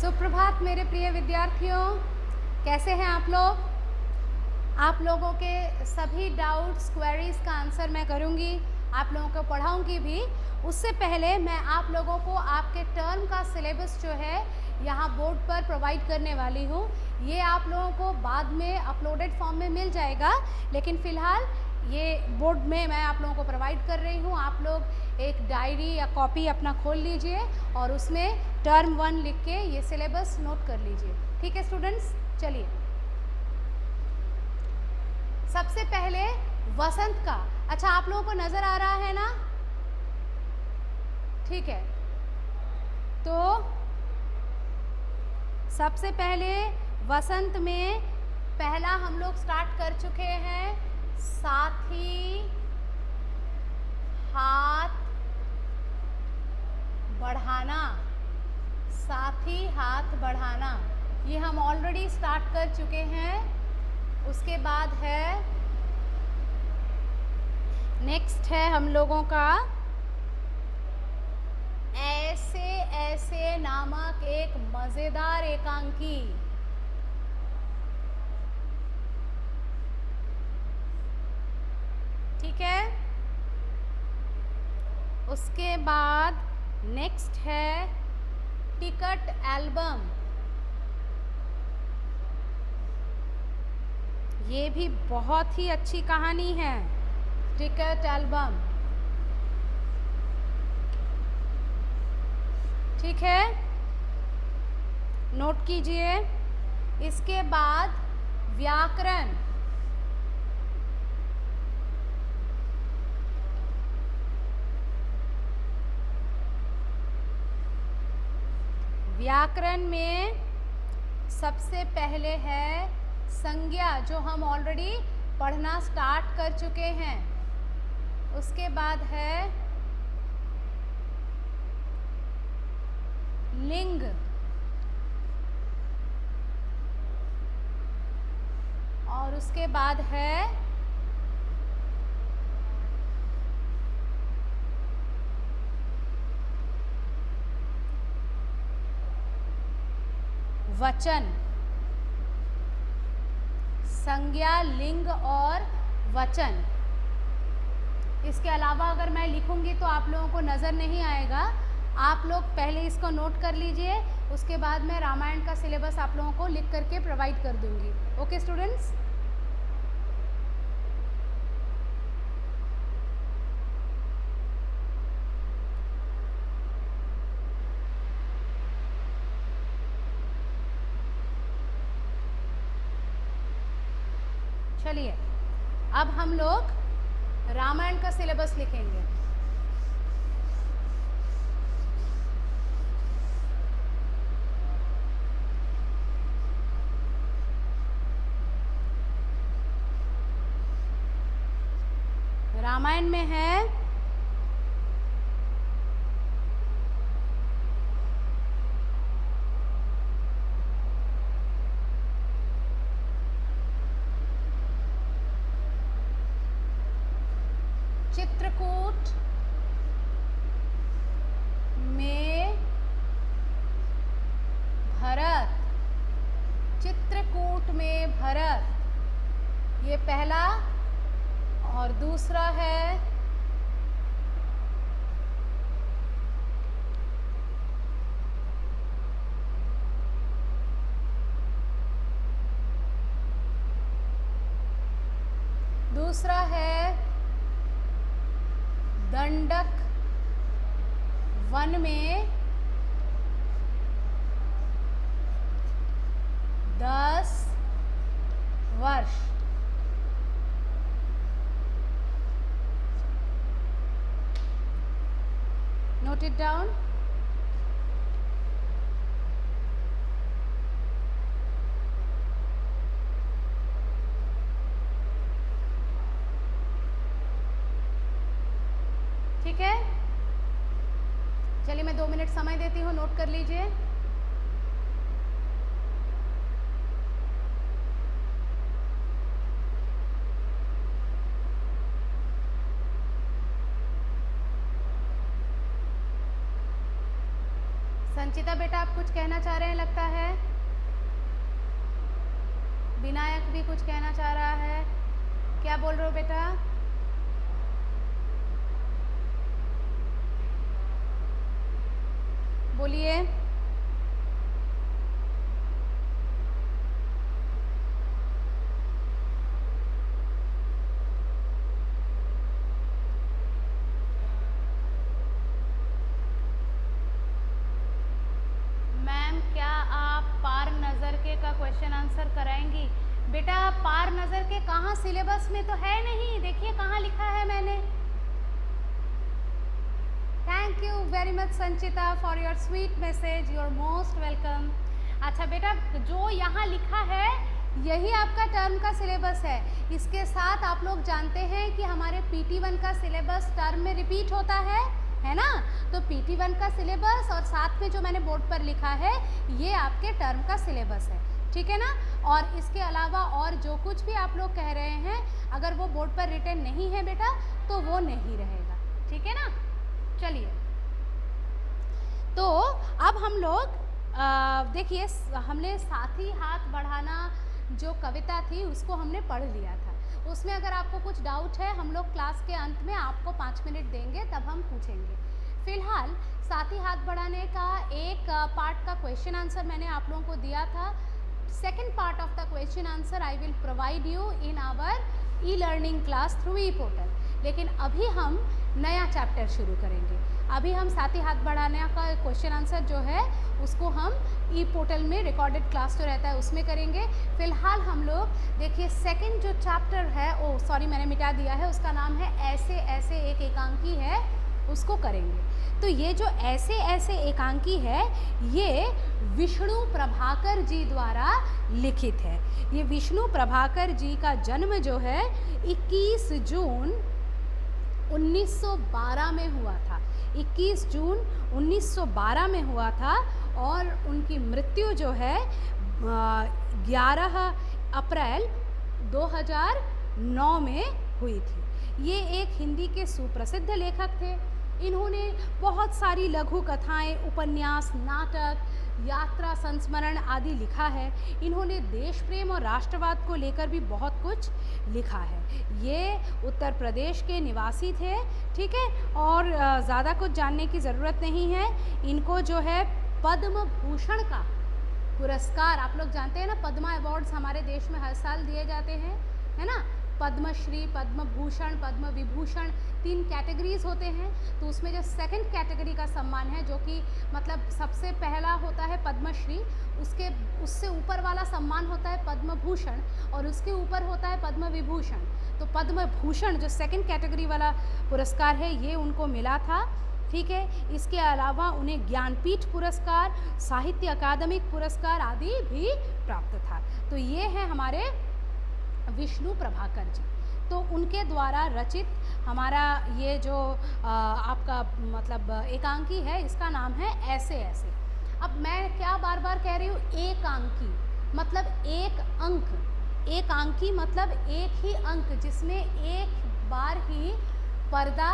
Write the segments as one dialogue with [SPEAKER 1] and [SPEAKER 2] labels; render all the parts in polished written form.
[SPEAKER 1] सुप्रभात मेरे प्रिय विद्यार्थियों, कैसे हैं आप लोग? आप लोगों के सभी डाउट्स क्वेरीज का आंसर मैं करूंगी, आप लोगों को पढ़ाऊंगी भी। उससे पहले मैं आप लोगों को आपके टर्म का सिलेबस जो है यहाँ बोर्ड पर प्रोवाइड करने वाली हूँ। ये आप लोगों को बाद में अपलोडेड फॉर्म में मिल जाएगा, लेकिन फ़िलहाल ये बोर्ड में मैं आप लोगों को प्रोवाइड कर रही हूँ। आप लोग एक डायरी या कॉपी अपना खोल लीजिए और उसमें टर्म 1 लिख के ये सिलेबस नोट कर लीजिए। ठीक है स्टूडेंट्स, चलिए सबसे पहले वसंत का। अच्छा, आप लोगों को नज़र आ रहा है ना? ठीक है, तो सबसे पहले वसंत में पहला हम लोग स्टार्ट कर चुके हैं, साथी हाथ बढ़ाना। साथी हाथ बढ़ाना ये हम ऑलरेडी स्टार्ट कर चुके हैं। उसके बाद है नेक्स्ट है हम लोगों का ऐसे ऐसे नामक एक मज़ेदार एकांकी। ठीक है, उसके बाद नेक्स्ट है टिकट एल्बम। ये भी बहुत ही अच्छी कहानी है, टिकट एल्बम। ठीक है, नोट कीजिए। इसके बाद व्याकरण। व्याकरण में सबसे पहले है संज्ञा, जो हम ऑलरेडी पढ़ना स्टार्ट कर चुके हैं। उसके बाद है लिंग, और उसके बाद है वचन। संज्ञा, लिंग और वचन। इसके अलावा अगर मैं लिखूंगी तो आप लोगों को नज़र नहीं आएगा। आप लोग पहले इसको नोट कर लीजिए, उसके बाद मैं रामायण का सिलेबस आप लोगों को लिख करके प्रोवाइड कर दूंगी। ओके स्टूडेंट्स, चलिए अब हम लोग रामायण का सिलेबस लिखेंगे। रामायण में है चित्रकूट में भरत। चित्रकूट में भरत, ये पहला। और दूसरा है दंडक वन में 10 वर्ष। Note it down. ठीक है, चलिए मैं 2 मिनट समय देती हूँ, नोट कर लीजिए। संचिता बेटा आप कुछ कहना चाह रहे हैं लगता है। विनायक भी कुछ कहना चाह रहा है, क्या बोल रहे हो बेटा? बोलिए। मैम क्या आप पार नज़र के का क्वेश्चन आंसर कराएंगी? बेटा पार नज़र के कहाँ, सिलेबस में तो है नहीं, देखिए कहाँ लिखा है मैंने। Thank you very much Sanchita for your sweet message, you are most welcome. अच्छा बेटा जो यहाँ लिखा है यही आपका टर्म का सिलेबस है। इसके साथ आप लोग जानते हैं कि हमारे PT1 का सिलेबस टर्म में रिपीट होता है ना? तो PT1 का सिलेबस और साथ में जो मैंने बोर्ड पर लिखा है ये आपके टर्म का सिलेबस है, ठीक है ना? और इसके अलावा और जो कुछ भी आप लोग कह रहे हैं अगर वो बोर्ड पर रिटन नहीं है बेटा तो वो नहीं रहेगा, ठीक है ना? चलिए तो अब हम लोग देखिए हमने साथी हाथ बढ़ाना जो कविता थी उसको हमने पढ़ लिया था। उसमें अगर आपको कुछ डाउट है हम लोग क्लास के अंत में आपको 5 मिनट देंगे तब हम पूछेंगे। फिलहाल साथी हाथ बढ़ाने का एक पार्ट का क्वेश्चन आंसर मैंने आप लोगों को दिया था। Second part of the question answer I will provide you in our e-learning class through e-portal. लेकिन अभी हम नया चैप्टर शुरू करेंगे। अभी हम साथी हाथ बढ़ाने का क्वेश्चन आंसर जो है उसको हम ई-पोर्टल में रिकॉर्डेड क्लास जो रहता है उसमें करेंगे। फिलहाल हम लोग देखिए सेकंड जो चैप्टर है मैंने मिटा दिया है, उसका नाम है ऐसे ऐसे एक एकांकी है, उसको करेंगे। तो ये जो ऐसे ऐसे एकांकी है ये विष्णु प्रभाकर जी द्वारा लिखित है। ये विष्णु प्रभाकर जी का जन्म जो है 21 जून 1912 में हुआ था। 21 जून 1912 में हुआ था और उनकी मृत्यु जो है 11 अप्रैल 2009 में हुई थी। ये एक हिंदी के सुप्रसिद्ध लेखक थे। इन्होंने बहुत सारी लघु कथाएं, उपन्यास, नाटक, यात्रा संस्मरण आदि लिखा है। इन्होंने देश प्रेम और राष्ट्रवाद को लेकर भी बहुत कुछ लिखा है। ये उत्तर प्रदेश के निवासी थे, ठीक है, और ज़्यादा कुछ जानने की ज़रूरत नहीं है। इनको जो है पद्म भूषण का पुरस्कार, आप लोग जानते हैं ना पद्मा अवार्ड्स हमारे देश में हर साल दिए जाते हैं, है ना? पद्मश्री, पद्म भूषण, पद्म विभूषण 3 कैटेगरीज होते हैं। तो उसमें जो सेकंड कैटेगरी का सम्मान है जो कि मतलब सबसे पहला होता है पद्मश्री, उससे ऊपर वाला सम्मान होता है पद्म भूषण और उसके ऊपर होता है पद्म विभूषण। तो पद्म भूषण जो सेकंड कैटेगरी वाला पुरस्कार है ये उनको मिला था, ठीक है। इसके अलावा उन्हें ज्ञानपीठ पुरस्कार, साहित्य अकादमिक पुरस्कार आदि भी प्राप्त था। तो ये है हमारे विष्णु प्रभाकर जी। तो उनके द्वारा रचित हमारा ये जो आपका मतलब एकांकी है इसका नाम है ऐसे ऐसे। अब मैं क्या बार बार कह रही हूँ, एकांकी मतलब एक अंक, एकांकी मतलब एक ही अंक जिसमें एक बार ही पर्दा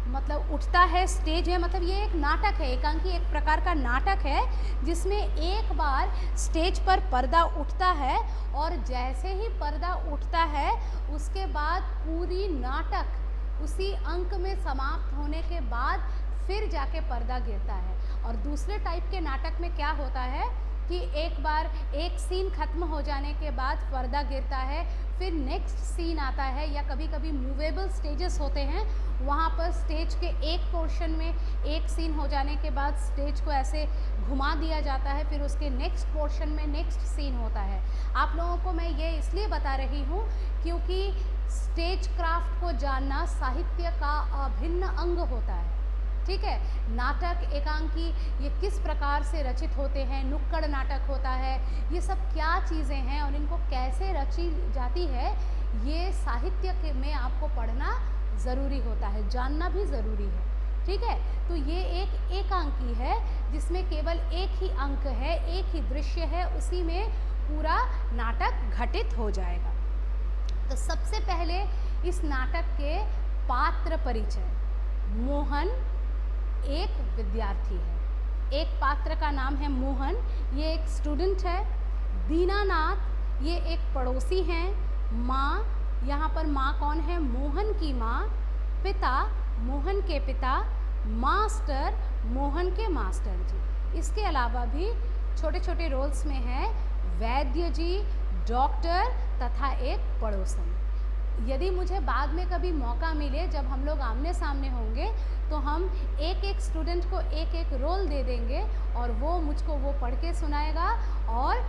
[SPEAKER 1] मतलब उठता है, स्टेज है, मतलब ये एक नाटक है। एकांकी एक प्रकार का नाटक है जिसमें एक बार स्टेज पर पर्दा उठता है और जैसे ही पर्दा उठता है उसके बाद पूरी नाटक उसी अंक में समाप्त होने के बाद फिर जाके पर्दा गिरता है। और दूसरे टाइप के नाटक में क्या होता है कि एक बार एक सीन खत्म हो जाने के बाद पर्दा गिरता है, फिर नेक्स्ट सीन आता है, या कभी कभी मूवेबल स्टेजेस होते हैं, वहाँ पर स्टेज के एक पोर्शन में एक सीन हो जाने के बाद स्टेज को ऐसे घुमा दिया जाता है, फिर उसके नेक्स्ट पोर्शन में नेक्स्ट सीन होता है। आप लोगों को मैं ये इसलिए बता रही हूँ क्योंकि स्टेज क्राफ्ट को जानना साहित्य का अभिन्न अंग होता है, ठीक है। नाटक, एकांकी ये किस प्रकार से रचित होते हैं, नुक्कड़ नाटक होता है, ये सब क्या चीज़ें हैं और इनको कैसे रची जाती है, ये साहित्य के में आपको पढ़ना ज़रूरी होता है, जानना भी ज़रूरी है, ठीक है। तो ये एक एकांकी है जिसमें केवल एक ही अंक है, एक ही दृश्य है, उसी में पूरा नाटक घटित हो जाएगा। तो सबसे पहले इस नाटक के पात्र परिचय। मोहन एक विद्यार्थी है, एक पात्र का नाम है मोहन, ये एक स्टूडेंट है। दीनानाथ ये एक पड़ोसी हैं। माँ, यहाँ पर माँ कौन है? मोहन की माँ। पिता, मोहन के पिता। मास्टर, मोहन के मास्टर जी। इसके अलावा भी छोटे छोटे रोल्स में है वैद्य जी, डॉक्टर तथा एक पड़ोसन। यदि मुझे बाद में कभी मौका मिले, जब हम लोग आमने सामने होंगे, तो हम एक एक स्टूडेंट को एक एक रोल दे देंगे और वो मुझको वो पढ़ के सुनाएगा और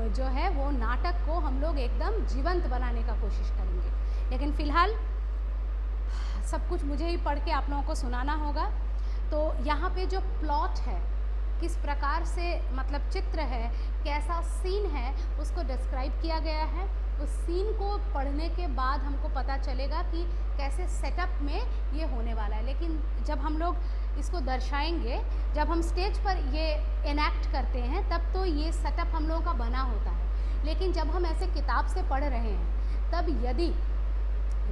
[SPEAKER 1] जो है वो नाटक को हम लोग एकदम जीवंत बनाने का कोशिश करेंगे। लेकिन फ़िलहाल सब कुछ मुझे ही पढ़ के आप लोगों को सुनाना होगा। तो यहाँ पे जो प्लॉट है, किस प्रकार से मतलब चित्र है, कैसा सीन है, उसको डिस्क्राइब किया गया है। उस सीन को पढ़ने के बाद हमको पता चलेगा कि कैसे सेटअप में ये होने वाला है। लेकिन जब हम लोग इसको दर्शाएंगे, जब हम स्टेज पर ये इनैक्ट करते हैं, तब तो ये सेटअप हम लोगों का बना होता है। लेकिन जब हम ऐसे किताब से पढ़ रहे हैं, तब यदि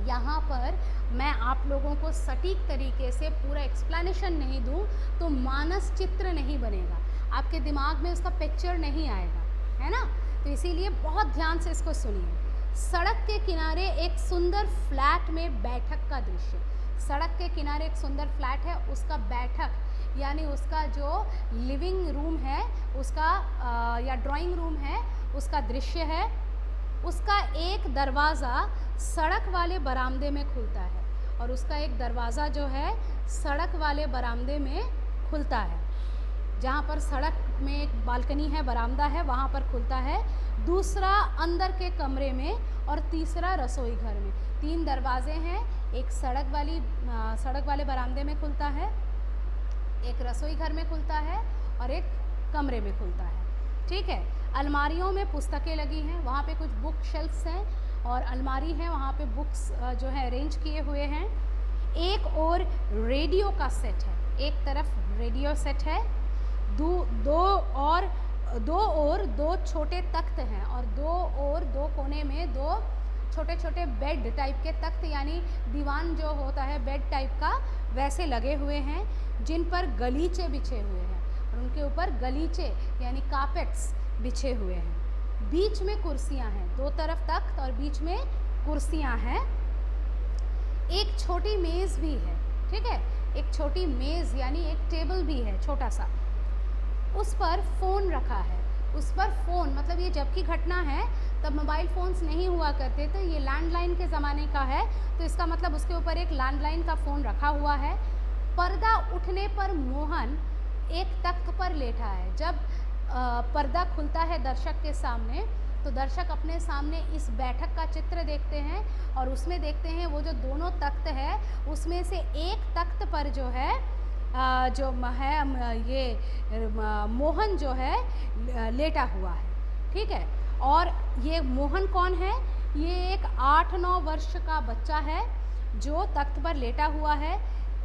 [SPEAKER 1] यहाँ पर मैं आप लोगों को सटीक तरीके से पूरा एक्सप्लेनेशन नहीं दूँ, तो मानस चित्र नहीं बनेगा, आपके दिमाग में उसका पिक्चर नहीं आएगा, है ना। तो इसीलिए बहुत ध्यान से इसको सुनिए। सड़क के किनारे एक सुंदर फ्लैट में बैठक का दृश्य। सड़क के किनारे एक सुंदर फ्लैट है, उसका बैठक यानी उसका जो लिविंग रूम है उसका या ड्राइंग रूम है, उसका दृश्य है। उसका एक दरवाज़ा सड़क वाले बरामदे में खुलता है और उसका एक दरवाज़ा जो है सड़क वाले बरामदे में खुलता है। जहाँ पर सड़क में एक बालकनी है, बरामदा है, वहाँ पर खुलता है। दूसरा अंदर के कमरे में और तीसरा रसोई घर में। 3 दरवाजे हैं, एक सड़क वाले बरामदे में खुलता है, एक रसोई घर में खुलता है और एक कमरे में खुलता है। ठीक है। अलमारियों में पुस्तकें लगी हैं, वहाँ पे कुछ बुक शेल्फ्स हैं और अलमारी है, वहाँ पे बुक्स जो है अरेंज किए हुए हैं। एक और रेडियो का सेट है, एक तरफ रेडियो सेट है, दो और दो छोटे तख्त हैं और दो कोने में 2 छोटे छोटे बेड टाइप के तख्त यानी दीवान जो होता है बेड टाइप का, वैसे लगे हुए हैं, जिन पर गलीचे बिछे हुए हैं और उनके ऊपर गलीचे यानी कार्पेट्स बिछे हुए हैं। बीच में कुर्सियां हैं, 2 तरफ तख्त और बीच में कुर्सियां हैं। एक छोटी मेज़ भी है, ठीक है, एक छोटी मेज़ यानी एक टेबल भी है छोटा सा, उस पर फ़ोन रखा है। उस पर फ़ोन मतलब ये जब की घटना है, तब मोबाइल फ़ोन्स नहीं हुआ करते थे, ये लैंडलाइन के ज़माने का है, तो इसका मतलब उसके ऊपर एक लैंडलाइन का फ़ोन रखा हुआ है। पर्दा उठने पर मोहन एक तख्त पर लेटा है। जब पर्दा खुलता है दर्शक के सामने, तो दर्शक अपने सामने इस बैठक का चित्र देखते हैं और उसमें देखते हैं वो जो दोनों तख्त है, उसमें से एक तख्त पर जो है ये मोहन जो है लेटा हुआ है। ठीक है। और ये मोहन कौन है? ये एक 8-9 वर्ष का बच्चा है जो तख्त पर लेटा हुआ है,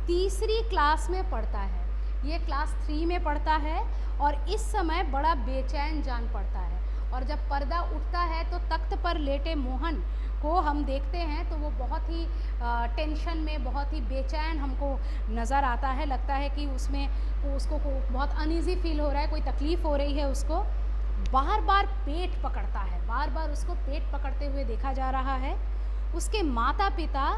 [SPEAKER 1] 3री क्लास में पढ़ता है। ये क्लास 3 में पढ़ता है और इस समय बड़ा बेचैन जान पड़ता है। और जब पर्दा उठता है तो तख्त पर लेटे मोहन को हम देखते हैं तो वो बहुत ही टेंशन में, बहुत ही बेचैन हमको नज़र आता है। लगता है कि उसको बहुत अनईज़ी फील हो रहा है, कोई तकलीफ़ हो रही है उसको। बार बार पेट पकड़ता है, बार बार उसको पेट पकड़ते हुए देखा जा रहा है। उसके माता पिता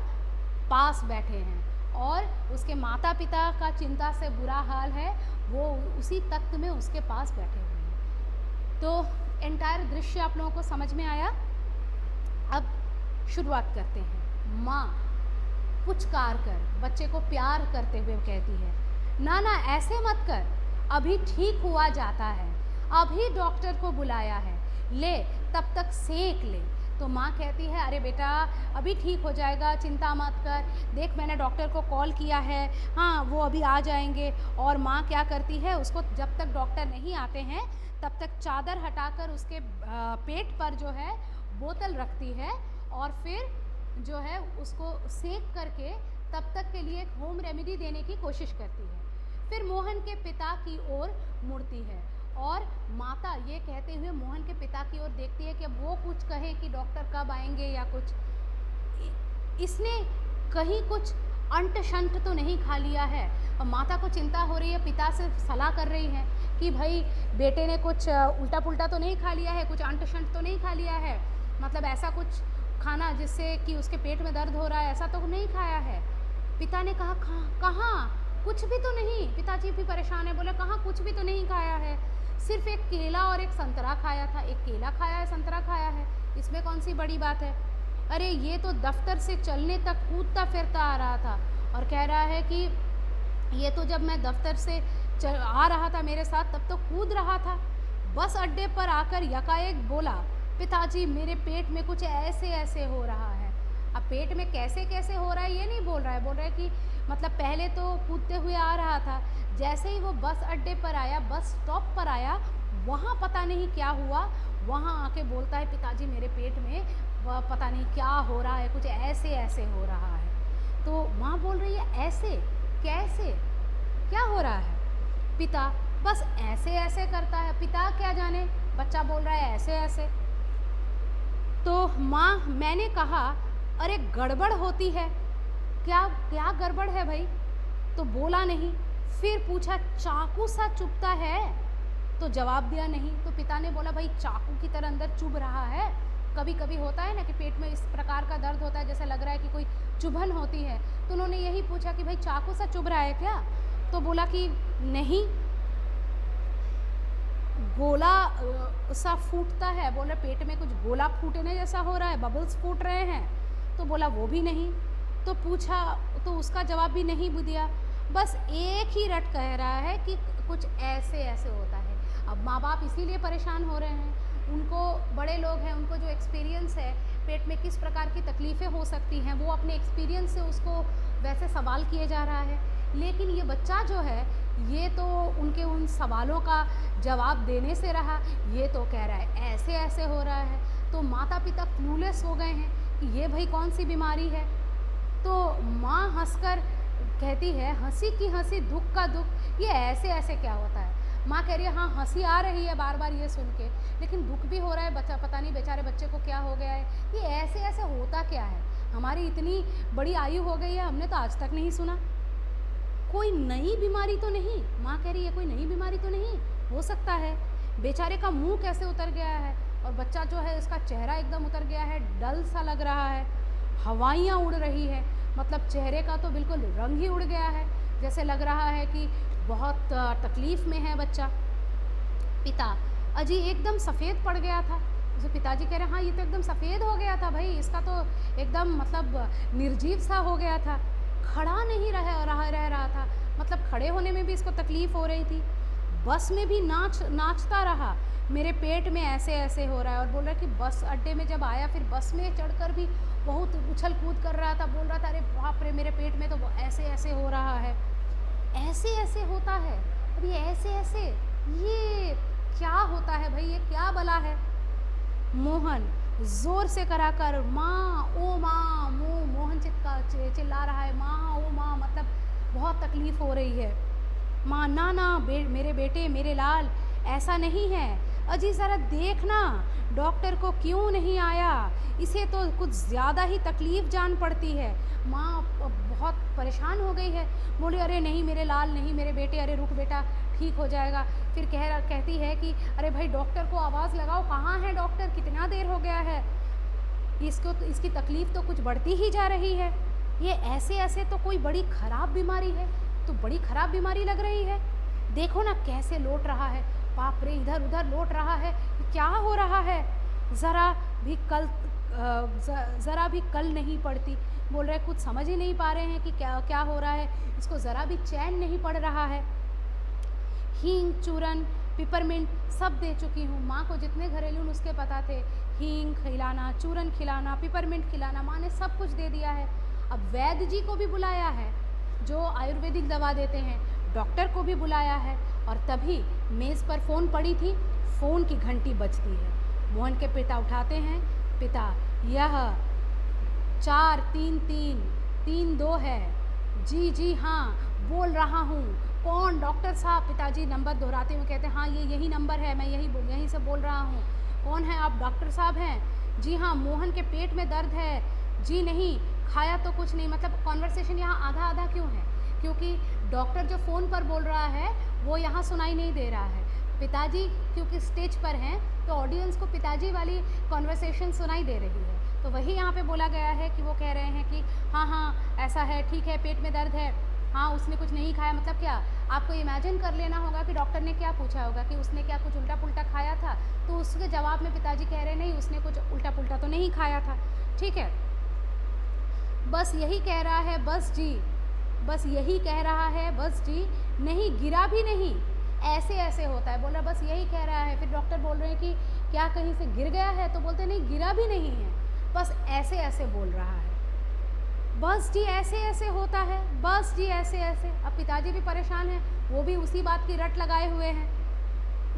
[SPEAKER 1] पास बैठे हैं और उसके माता पिता का चिंता से बुरा हाल है, वो उसी तख्त में उसके पास बैठे हुए हैं। तो एंटायर दृश्य आप लोगों को समझ में आया। अब शुरुआत करते हैं। माँ पुचकार कर बच्चे को प्यार करते हुए कहती है, ना ना ऐसे मत कर, अभी ठीक हुआ जाता है, अभी डॉक्टर को बुलाया है, ले तब तक सेक ले। तो माँ कहती है, अरे बेटा अभी ठीक हो जाएगा, चिंता मत कर, देख मैंने डॉक्टर को कॉल किया है, हाँ वो अभी आ जाएंगे। और माँ क्या करती है, उसको जब तक डॉक्टर नहीं आते हैं तब तक चादर हटाकर उसके पेट पर जो है बोतल रखती है और फिर जो है उसको सेक करके तब तक के लिए एक होम रेमेडी देने की कोशिश करती है। फिर मोहन के पिता की ओर मुड़ती है और माता ये कहते हुए मोहन के पिता की ओर देखती है कि अब वो कुछ कहें कि डॉक्टर कब आएंगे या कुछ। इसने कहीं कुछ अंट शंट तो नहीं खा लिया है। और माता को चिंता हो रही है, पिता से सलाह कर रही है कि भाई बेटे ने कुछ उल्टा पुल्टा तो नहीं खा लिया है, कुछ अंट शंट तो नहीं खा लिया है, मतलब ऐसा कुछ खाना जिससे कि उसके पेट में दर्द हो रहा है, ऐसा तो नहीं खाया है। पिता ने कहा कहाँ, कुछ भी तो नहीं। पिताजी भी परेशान है, बोले कहाँ, कुछ भी तो नहीं खाया है, सिर्फ एक केला और एक संतरा खाया था। एक केला खाया है, संतरा खाया है, इसमें कौन सी बड़ी बात है। अरे ये तो दफ्तर से चलने तक कूदता फिरता आ रहा था और कह रहा है कि ये तो जब मैं दफ्तर से आ रहा था मेरे साथ तब तो कूद रहा था, बस अड्डे पर आकर यकाएक बोला पिताजी मेरे पेट में कुछ ऐसे ऐसे हो रहा है। अब पेट में कैसे कैसे हो रहा है ये नहीं बोल रहा है, बोल रहा है कि मतलब पहले तो कूदते हुए आ रहा था, जैसे ही वो बस अड्डे पर आया, बस स्टॉप पर आया, वहाँ पता नहीं क्या हुआ, वहाँ आके बोलता है पिताजी मेरे पेट में पता नहीं क्या हो रहा है, कुछ ऐसे ऐसे हो रहा है। तो माँ बोल रही है ऐसे कैसे, क्या हो रहा है। पिता बस ऐसे ऐसे करता है, पिता क्या जाने, बच्चा बोल रहा है ऐसे ऐसे। तो माँ मैंने कहा अरे गड़बड़ होती है, क्या क्या गड़बड़ है भाई, तो बोला नहीं। फिर पूछा चाकू सा चुभता है, तो जवाब दिया नहीं। तो पिता ने बोला भाई चाकू की तरह अंदर चुभ रहा है, कभी कभी होता है ना कि पेट में इस प्रकार का दर्द होता है जैसे लग रहा है कि कोई चुभन होती है। तो उन्होंने यही पूछा कि भाई चाकू सा चुभ रहा है क्या, तो बोला कि नहीं, गोला सा फूटता है, बोला पेट में कुछ गोला फूटने जैसा हो रहा है, बबल्स फूट रहे हैं, तो बोला वो भी नहीं। तो पूछा तो उसका जवाब भी नहीं दिया, बस एक ही रट कह रहा है कि कुछ ऐसे ऐसे होता है। अब माँ बाप इसीलिए परेशान हो रहे हैं, उनको बड़े लोग हैं, उनको जो एक्सपीरियंस है पेट में किस प्रकार की तकलीफ़ें हो सकती हैं, वो अपने एक्सपीरियंस से उसको वैसे सवाल किए जा रहा है। लेकिन ये बच्चा जो है ये तो उनके उन सवालों का जवाब देने से रहा, ये तो कह रहा है ऐसे ऐसे हो रहा है। तो माता पिता क्लूलेस हो गए हैं कि ये भाई कौन सी बीमारी है। तो माँ हंसकर कहती है हंसी की हंसी दुख का दुख, ये ऐसे ऐसे क्या होता है। माँ कह रही है हाँ हंसी आ रही है बार बार ये सुन के, लेकिन दुख भी हो रहा है, बच्चा पता नहीं बेचारे बच्चे को क्या हो गया है, ये ऐसे ऐसे होता क्या है। हमारी इतनी बड़ी आयु हो गई है, हमने तो आज तक नहीं सुना, कोई नई बीमारी तो नहीं। माँ कह रही है कोई नई बीमारी तो नहीं हो सकता है। बेचारे का मुंह कैसे उतर गया है, और बच्चा जो है उसका चेहरा एकदम उतर गया है, डल सा लग रहा है, हवाइयाँ उड़ रही है, मतलब चेहरे का तो बिल्कुल रंग ही उड़ गया है, जैसे लग रहा है कि बहुत तकलीफ़ में है बच्चा। पिता अजी एकदम सफ़ेद पड़ गया था। उसे पिताजी कह रहे हैं हाँ ये तो एकदम सफ़ेद हो गया था भाई, इसका तो एकदम मतलब निर्जीव सा हो गया था, खड़ा नहीं रह रहा था, मतलब खड़े होने में भी इसको तकलीफ़ हो रही थी। बस में भी नाचता रहा, मेरे पेट में ऐसे ऐसे हो रहा है, और बोल रहा है कि बस अड्डे में जब आया फिर बस में चढ़कर भी बहुत उछल कूद कर रहा था, बोल रहा था अरे बाप रे मेरे पेट में तो ऐसे ऐसे हो रहा है, ऐसे ऐसे होता है। अब ये ऐसे ऐसे ये क्या होता है भाई, ये क्या बला है। मोहन जोर से कराकर माँ ओ माँ, मोहन चिल्ला रहा है माँ ओ माँ, मतलब बहुत तकलीफ़ हो रही है। माँ ना ना मेरे बेटे मेरे लाल ऐसा नहीं है, अजी ज़रा देखना डॉक्टर को क्यों नहीं आया, इसे तो कुछ ज़्यादा ही तकलीफ़ जान पड़ती है। माँ बहुत परेशान हो गई है, बोले अरे नहीं मेरे लाल नहीं मेरे बेटे, अरे रुक बेटा ठीक हो जाएगा। फिर कहती है कि अरे भाई डॉक्टर को आवाज़ लगाओ, कहाँ है डॉक्टर, कितना देर हो गया है, इसकी तकलीफ़ तो कुछ बढ़ती ही जा रही है, ये ऐसे ऐसे तो कोई बड़ी ख़राब बीमारी है, तो बड़ी ख़राब बीमारी लग रही है, देखो ना कैसे लौट रहा है, बाप रे इधर उधर लौट रहा है, क्या हो रहा है, ज़रा भी कल नहीं पड़ती। बोल रहे कुछ समझ ही नहीं पा रहे हैं कि क्या क्या हो रहा है, इसको ज़रा भी चैन नहीं पड़ रहा है। हींग चूरन पिपरमिंट सब दे चुकी हूँ, माँ को जितने घरेलू नुस्खे पता थे, हींग खिलाना, चूरन खिलाना, पिपरमिंट खिलाना, माँ ने सब कुछ दे दिया है। अब वैद्य जी को भी बुलाया है जो आयुर्वेदिक दवा देते हैं, डॉक्टर को भी बुलाया है, और तभी मेज़ पर फ़ोन पड़ी थी, फ़ोन की घंटी बजती है। मोहन के पिता उठाते हैं, पिता यह 43332 है, जी जी हाँ बोल रहा हूँ, कौन डॉक्टर साहब, पिताजी नंबर दोहराते हुए कहते हैं हाँ ये यही नंबर है, मैं यहीं से बोल रहा हूँ, कौन है आप, डॉक्टर साहब हैं, जी हाँ मोहन के पेट में दर्द है, जी नहीं खाया तो कुछ नहीं, मतलब कॉन्वर्सेशन यहाँ आधा आधा क्यों है? क्योंकि डॉक्टर जो फ़ोन पर बोल रहा है वो यहाँ सुनाई नहीं दे रहा है। पिताजी क्योंकि स्टेज पर हैं तो ऑडियंस को पिताजी वाली कॉन्वर्सेशन सुनाई दे रही है। तो वही यहाँ पे बोला गया है कि वो कह रहे हैं कि हाँ हाँ ऐसा है, ठीक है, पेट में दर्द है, हाँ उसने कुछ नहीं खाया। मतलब क्या, आपको इमेजिन कर लेना होगा कि डॉक्टर ने क्या पूछा होगा कि उसने क्या कुछ उल्टा पुल्टा खाया था, तो उसके जवाब में पिताजी कह रहे नहीं उसने कुछ उल्टा पुल्टा तो नहीं खाया था। ठीक है, बस यही कह रहा है, बस जी, बस यही कह रहा है, बस जी, नहीं गिरा भी नहीं, ऐसे ऐसे होता है, बोल रहा बस यही कह रहा है। फिर डॉक्टर बोल रहे हैं कि क्या कहीं से गिर गया है, तो बोलते नहीं गिरा भी नहीं है, बस ऐसे ऐसे बोल रहा है, बस जी ऐसे ऐसे होता है, बस जी ऐसे ऐसे। अब पिताजी भी परेशान हैं, वो भी उसी बात की रट लगाए हुए हैं,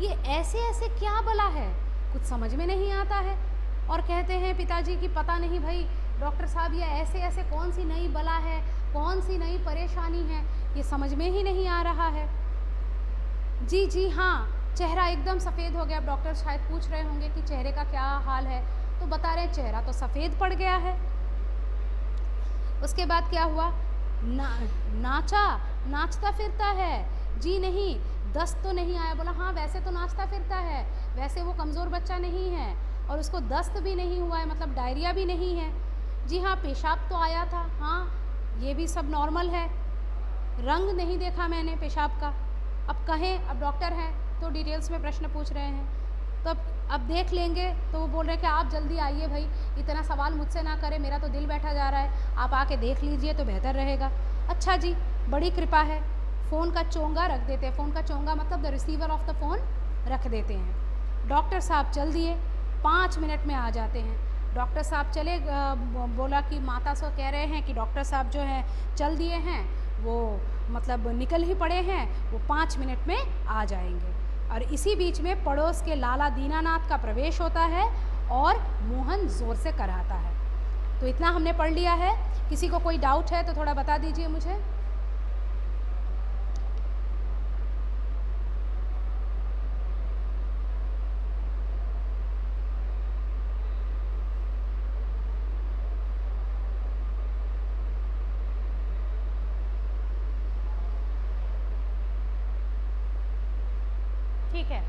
[SPEAKER 1] ये ऐसे ऐसे क्या बला है, कुछ समझ में नहीं आता है। और कहते हैं पिताजी कि पता नहीं भाई डॉक्टर साहब ये ऐसे ऐसे कौन सी नई बला है, कौन सी नई परेशानी है, ये समझ में ही नहीं आ रहा है। जी जी हाँ, चेहरा एकदम सफ़ेद हो गया। अब डॉक्टर शायद पूछ रहे होंगे कि चेहरे का क्या हाल है, तो बता रहे चेहरा तो सफ़ेद पड़ गया है। उसके बाद क्या हुआ, नाचता फिरता है, जी नहीं, दस्त तो नहीं आया। बोला हाँ वैसे तो नाचता फिरता है, वैसे वो कमज़ोर बच्चा नहीं है और उसको दस्त भी नहीं हुआ है, मतलब डायरिया भी नहीं है। जी हाँ, पेशाब तो आया था, हाँ ये भी सब नॉर्मल है, रंग नहीं देखा मैंने पेशाब का। अब कहें, अब डॉक्टर हैं तो डिटेल्स में प्रश्न पूछ रहे हैं, तो अब देख लेंगे। तो वो बोल रहे हैं कि आप जल्दी आइए भाई, इतना सवाल मुझसे ना करें, मेरा तो दिल बैठा जा रहा है, आप आके देख लीजिए तो बेहतर रहेगा। अच्छा जी, बड़ी कृपा है, फ़ोन का चोंगा रख देते हैं, फ़ोन का चोंगा मतलब the receiver of the phone रख देते हैं। डॉक्टर साहब चल दिए, 5 मिनट में आ जाते हैं। डॉक्टर साहब चले, बोला कि माता सो कह रहे हैं कि डॉक्टर साहब जो हैं चल दिए हैं, वो मतलब निकल ही पड़े हैं, वो 5 मिनट में आ जाएंगे। और इसी बीच में पड़ोस के लाला दीनानाथ का प्रवेश होता है और मोहन ज़ोर से कराता है। तो इतना हमने पढ़ लिया है। किसी को कोई डाउट है तो थोड़ा बता दीजिए मुझे। ठीक है,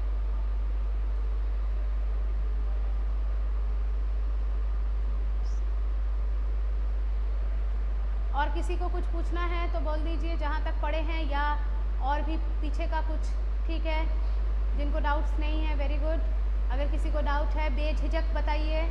[SPEAKER 1] और किसी को कुछ पूछना है तो बोल दीजिए, जहाँ तक पढ़े हैं, या और भी पीछे का कुछ। ठीक है, जिनको डाउट्स नहीं है वेरी गुड, अगर किसी को डाउट है बेझिझक बताइए।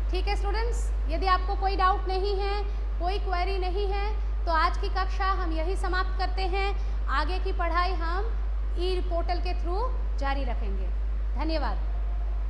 [SPEAKER 1] ठीक है स्टूडेंट्स, यदि आपको कोई डाउट नहीं है, कोई क्वेरी नहीं है, तो आज की कक्षा हम यही समाप्त करते हैं। आगे की पढ़ाई हम ई पोर्टल के थ्रू जारी रखेंगे। धन्यवाद।